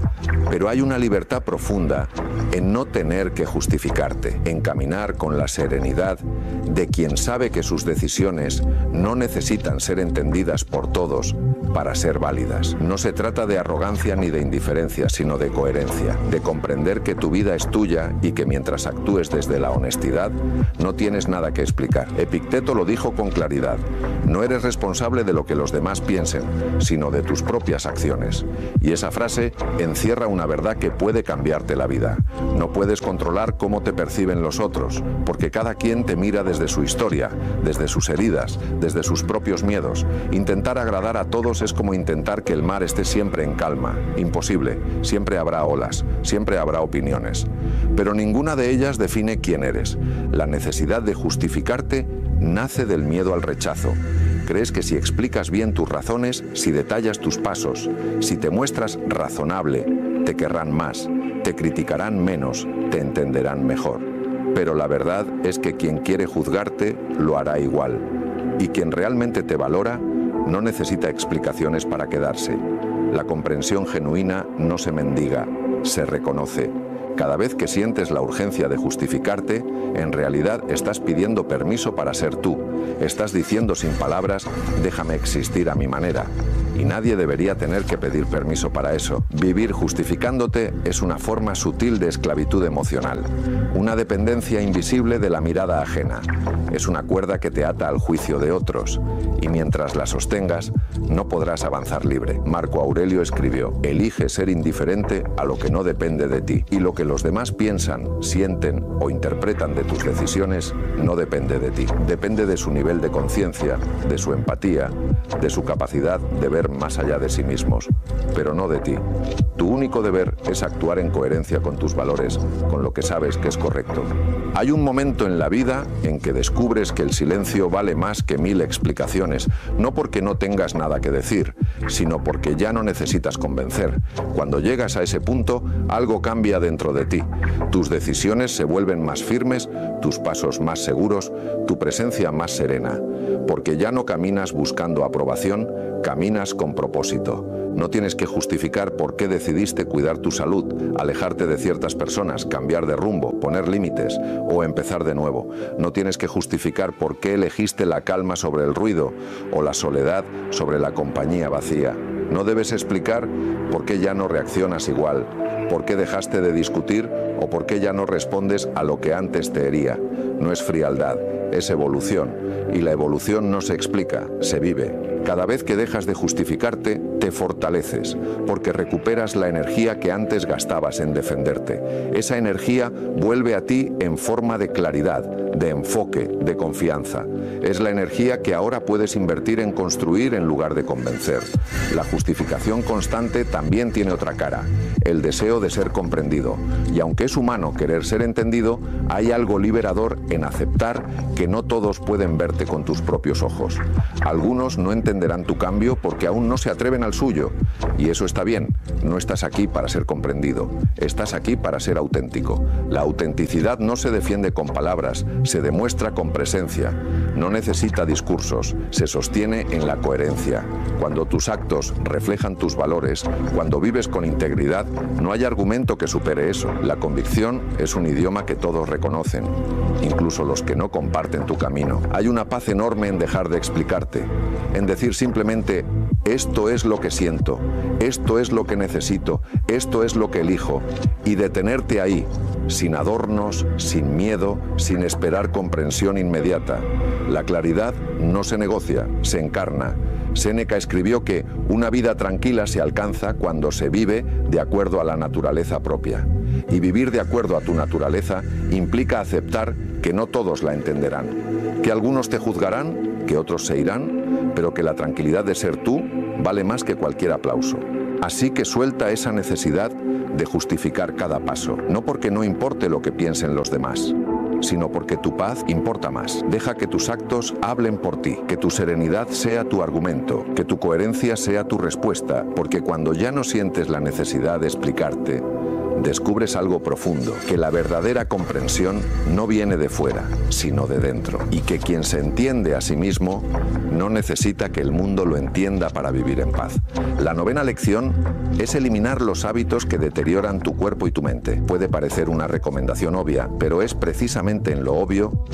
Pero hay una libertad profunda en no tener que justificarte, en caminar con la serenidad de quien sabe que sus decisiones no necesitan ser entendidas por todos para ser válidas. No se trata de arrogancia ni de indiferencia, sino de coherencia, de comprender que tu vida es tuya y que mientras actúes desde la honestidad, no tienes nada que explicar. Epicteto lo dijo con claridad: no eres responsable de lo que los demás piensen, sino de tus propias acciones. Y esa frase encierra una verdad que puede cambiarte la vida. No puedes controlar cómo te perciben los otros, porque cada quien te mira desde su historia, desde sus heridas, desde sus propios miedos. Intentar agradar a todos es como intentar que el mar esté siempre en calma. Imposible, siempre habrá olas, siempre habrá opiniones. Pero ninguna de ellas define quién eres. La necesidad de justificarte nace del miedo al rechazo. Crees que si explicas bien tus razones, si detallas tus pasos, si te muestras razonable, te querrán más, te criticarán menos, te entenderán mejor. Pero la verdad es que quien quiere juzgarte lo hará igual. Y quien realmente te valora no necesita explicaciones para quedarse. La comprensión genuina no se mendiga, se reconoce. Cada vez que sientes la urgencia de justificarte, en realidad estás pidiendo permiso para ser tú. Estás diciendo sin palabras: déjame existir a mi manera. Y nadie debería tener que pedir permiso para eso. Vivir justificándote es una forma sutil de esclavitud emocional, una dependencia invisible de la mirada ajena. Es una cuerda que te ata al juicio de otros, y mientras la sostengas, no podrás avanzar libre. Marco Aurelio escribió: elige ser indiferente a lo que no depende de ti, y lo que los demás piensan, sienten o interpretan de tus decisiones no depende de ti. Depende de su nivel de conciencia, de su empatía, de su capacidad de ver más allá de sí mismos, pero no de ti. Tu único deber es actuar en coherencia con tus valores, con lo que sabes que es correcto. Hay un momento en la vida en que descubres que el silencio vale más que 1000 explicaciones, no porque no tengas nada que decir, sino porque ya no necesitas convencer. Cuando llegas a ese punto, algo cambia dentro de ti. Tus decisiones se vuelven más firmes, tus pasos más seguros, tu presencia más serena, porque ya no caminas buscando aprobación, caminas con propósito. No tienes que justificar por qué decidiste cuidar tu salud, alejarte de ciertas personas, cambiar de rumbo, poner límites o empezar de nuevo. No tienes que justificar por qué elegiste la calma sobre el ruido o la soledad sobre la compañía vacía. No debes explicar por qué ya no reaccionas igual, por qué dejaste de discutir o por qué ya no respondes a lo que antes te hería. no es frialdad, es evolución. Y la evolución no se explica, se vive. Cada vez que dejas de justificarte, te fortaleces, porque recuperas la energía que antes gastabas en defenderte. Esa energía vuelve a ti en forma de claridad, de enfoque, de confianza. Es la energía que ahora puedes invertir en construir en lugar de convencer. La justificación constante también tiene otra cara, el deseo de ser comprendido. Y aunque es humano querer ser entendido, hay algo liberador en aceptar que no todos pueden verte con tus propios ojos. Algunos no entenderán tu cambio porque aún no se atreven al suyo. Y eso está bien, no estás aquí para ser comprendido, estás aquí para ser auténtico. La autenticidad no se defiende con palabras, se demuestra con presencia. No necesita discursos, se sostiene en la coherencia. Cuando tus actos reflejan tus valores, cuando vives con integridad, no hay argumento que supere eso. La convicción es un idioma que todos reconocen, incluso los que no comparten tu camino. Hay una paz enorme en dejar de explicarte, en decir simplemente: esto es lo que siento, esto es lo que necesito, esto es lo que elijo, y detenerte ahí, sin adornos, sin miedo, sin esperar comprensión inmediata. La claridad no se negocia, se encarna. Séneca escribió que una vida tranquila se alcanza cuando se vive de acuerdo a la naturaleza propia. Y vivir de acuerdo a tu naturaleza implica aceptar que no todos la entenderán, que algunos te juzgarán, que otros se irán, pero que la tranquilidad de ser tú vale más que cualquier aplauso. Así que suelta esa necesidad de justificar cada paso, no porque no importe lo que piensen los demás, sino porque tu paz importa más. Deja que tus actos hablen por ti, que tu serenidad sea tu argumento, que tu coherencia sea tu respuesta, porque cuando ya no sientes la necesidad de explicarte, descubres algo profundo, que la verdadera comprensión no viene de fuera, sino de dentro, y que quien se entiende a sí mismo no necesita que el mundo lo entienda para vivir en paz. La novena lección es eliminar los hábitos que deterioran tu cuerpo y tu mente. Puede parecer una recomendación obvia, pero es precisamente en lo obvio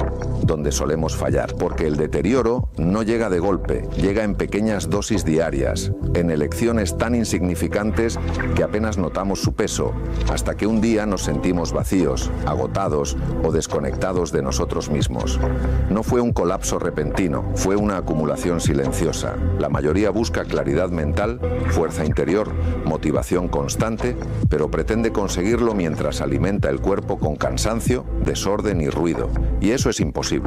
donde solemos fallar, porque el deterioro no llega de golpe, llega en pequeñas dosis diarias, en elecciones tan insignificantes que apenas notamos su peso, hasta que un día nos sentimos vacíos, agotados o desconectados de nosotros mismos. No fue un colapso repentino, fue una acumulación silenciosa. La mayoría busca claridad mental, fuerza interior, motivación constante, pero pretende conseguirlo mientras alimenta el cuerpo con cansancio, desorden y ruido. Y eso es imposible.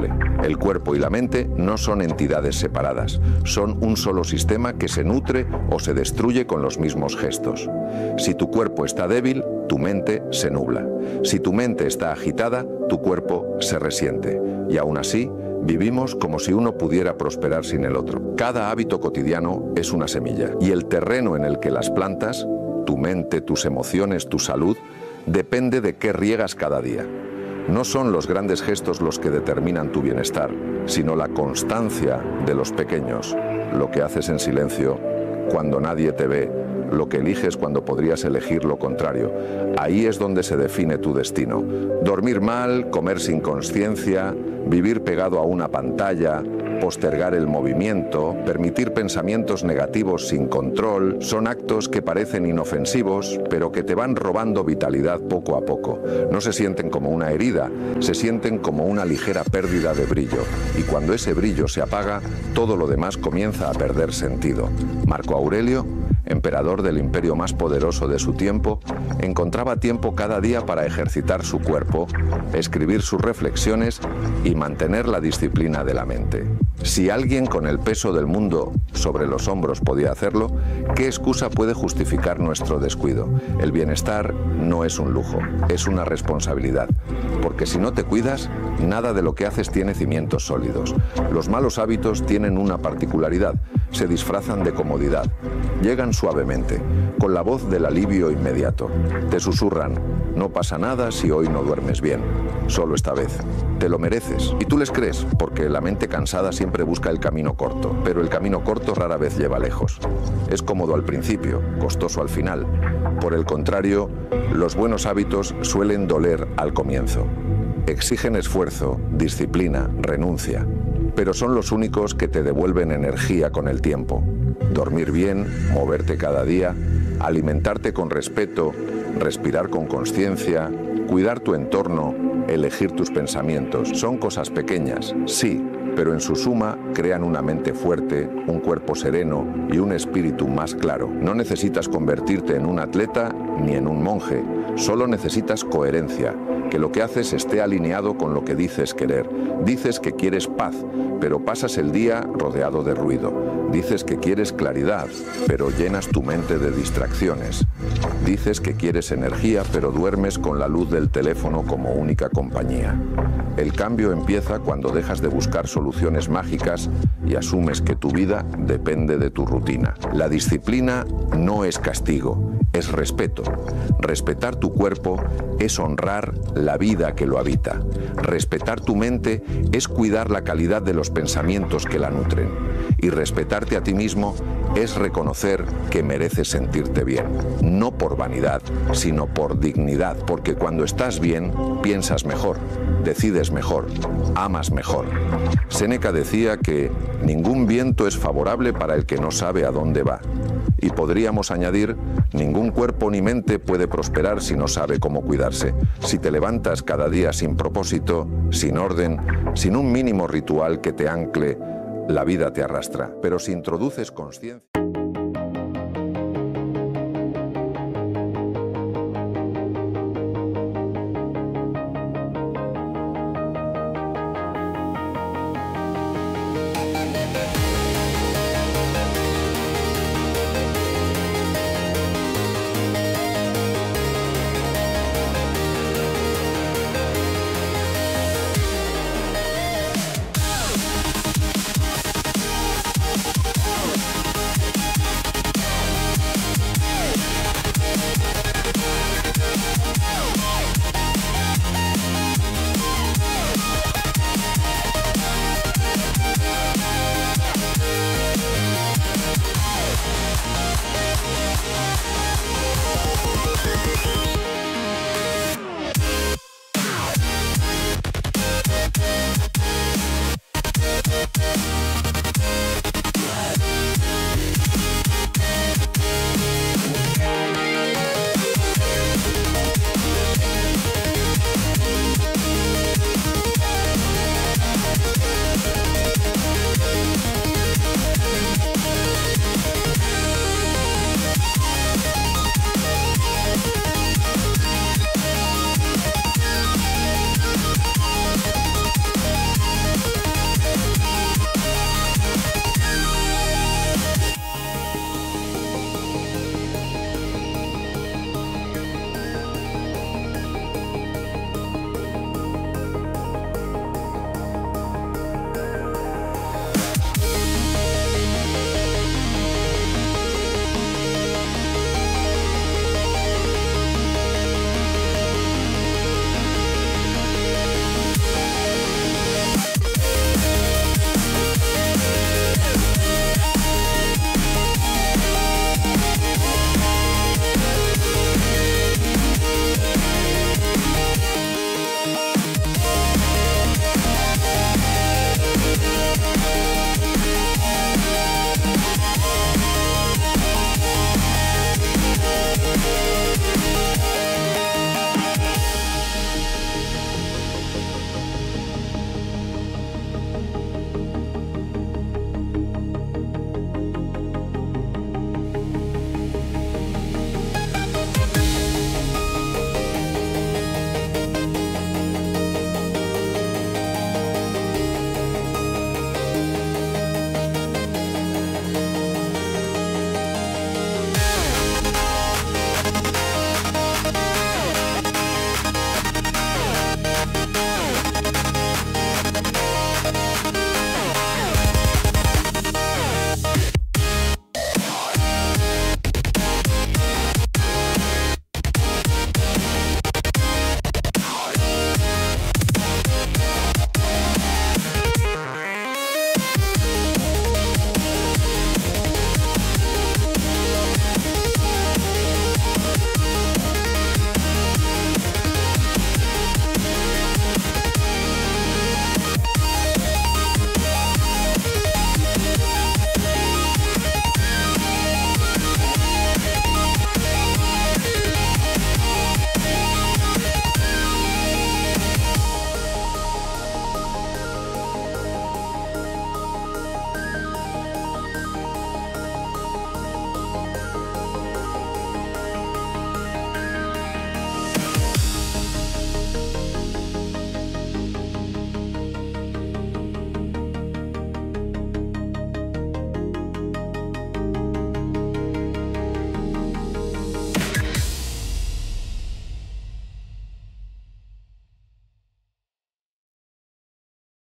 El cuerpo y la mente no son entidades separadas, son un solo sistema que se nutre o se destruye con los mismos gestos. Si tu cuerpo está débil, tu mente se nubla. Si tu mente está agitada, tu cuerpo se resiente. Y aún así, vivimos como si uno pudiera prosperar sin el otro. Cada hábito cotidiano es una semilla, y el terreno en el que las plantas, tu mente, tus emociones, tu salud, depende de qué riegas cada día. No son los grandes gestos los que determinan tu bienestar, sino la constancia de los pequeños, lo que haces en silencio cuando nadie te ve, lo que eliges cuando podrías elegir lo contrario. Ahí es donde se define tu destino. Dormir mal, comer sin conciencia, vivir pegado a una pantalla, postergar el movimiento, permitir pensamientos negativos sin control, son actos que parecen inofensivos, pero que te van robando vitalidad poco a poco. No se sienten como una herida, se sienten como una ligera pérdida de brillo. Y cuando ese brillo se apaga, todo lo demás comienza a perder sentido. Marco Aurelio, emperador del imperio más poderoso de su tiempo, encontraba tiempo cada día para ejercitar su cuerpo, escribir sus reflexiones y mantener la disciplina de la mente. Si alguien con el peso del mundo sobre los hombros podía hacerlo, ¿qué excusa puede justificar nuestro descuido? El bienestar no es un lujo, es una responsabilidad, porque si no te cuidas, nada de lo que haces tiene cimientos sólidos. Los malos hábitos tienen una particularidad, se disfrazan de comodidad, llegan suavemente, con la voz del alivio inmediato. Te susurran: no pasa nada si hoy no duermes bien, solo esta vez. Te lo mereces. Y tú les crees, porque la mente cansada siempre busca el camino corto, pero el camino corto rara vez lleva lejos. Es cómodo al principio, costoso al final. Por el contrario, los buenos hábitos suelen doler al comienzo. Exigen esfuerzo, disciplina, renuncia, pero son los únicos que te devuelven energía con el tiempo. Dormir bien, moverte cada día, alimentarte con respeto, respirar con consciencia, cuidar tu entorno, elegir tus pensamientos. Son cosas pequeñas, sí, pero en su suma crean una mente fuerte, un cuerpo sereno y un espíritu más claro. No necesitas convertirte en un atleta ni en un monje, solo necesitas coherencia, que lo que haces esté alineado con lo que dices querer. Dices que quieres paz, pero pasas el día rodeado de ruido. Dices que quieres claridad, pero llenas tu mente de distracciones. Dices que quieres energía, pero duermes con la luz del teléfono como única compañía. El cambio empieza cuando dejas de buscar soluciones mágicas y asumes que tu vida depende de tu rutina. La disciplina no es castigo, es respeto. Respetar tu cuerpo es honrar la vida que lo habita. Respetar tu mente es cuidar la calidad de los pensamientos que la nutren. Y respetarte a ti mismo es reconocer que mereces sentirte bien. No por vanidad, sino por dignidad, porque cuando estás bien, piensas mejor, decides mejor, amas mejor. Séneca decía que ningún viento es favorable para el que no sabe a dónde va. Y podríamos añadir, ningún cuerpo ni mente puede prosperar si no sabe cómo cuidarse. Si te levantas cada día sin propósito, sin orden, sin un mínimo ritual que te ancle, la vida te arrastra. Pero si introduces conciencia...